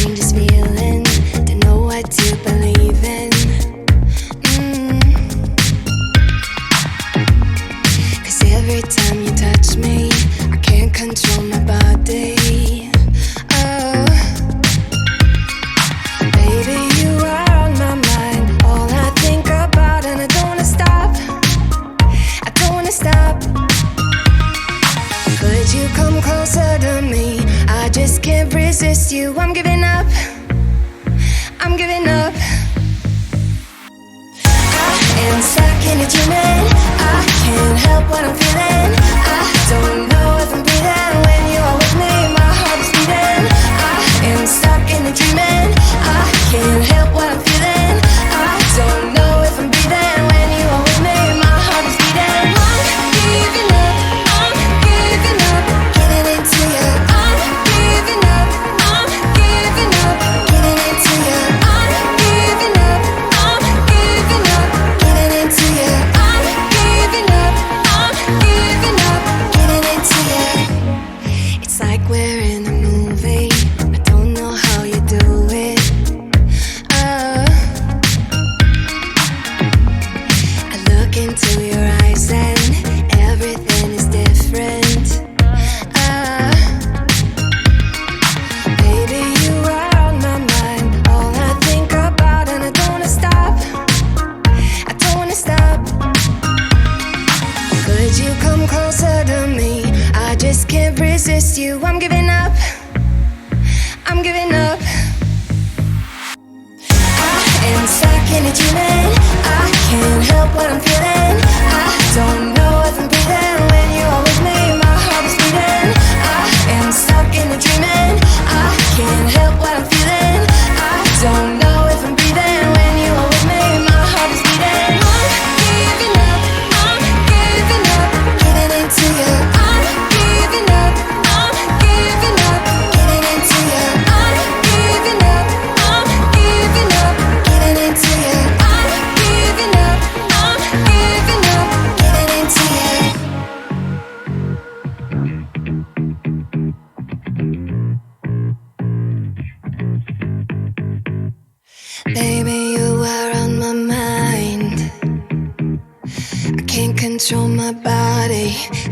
strangest feeling. Don't know what to believe in. Cause every time you touch me, I can't control my body. Oh, baby, you are on my mind. All I think about, and I don't wanna stop. I don't wanna stop. Could you come closer to me? I just can't resist you. I'm giving up. I'm giving up. I am stuck in a dreaming. I can't help what I'm feeling. I don't know if I'm breathing when you are with me. My heart is beating. I am stuck in a dreaming. I can't help what I'm feeling. I don't know if I'm breathing when you are with me. My heart is beating. I'm giving up. I'm giving up. Getting into you. I'm giving up. I'm giving up. Getting into you. I'm giving up. I'm giving up. Getting into you. I'm giving up. I'm giving up. Getting into you. It's like we're in a movie. I don't know how you do it. Oh, I look into your eyes and everything is different. Ah, baby, you are on my mind. All I think about, and I don't wanna stop. I don't wanna stop. Could you come closer to me? I just can't resist you. I'm giving up. I'm giving up. I am stuck in a dreaming. I can't help what I'm feeling. I don't know if I'm breathing when you are with me. My heart is beating. I am stuck in a dreaming. I can't help what I'm feeling. I don't know if I'm breathing when you are with me. My heart is beating. I'm giving up. I'm giving up. Getting into you. I'm giving up. I'm giving up. Getting into you. I'm giving up. I'm giving up. Getting into you. I'm giving up. I'm giving up. Getting into you. Baby, you are on my mind. I can't control my body.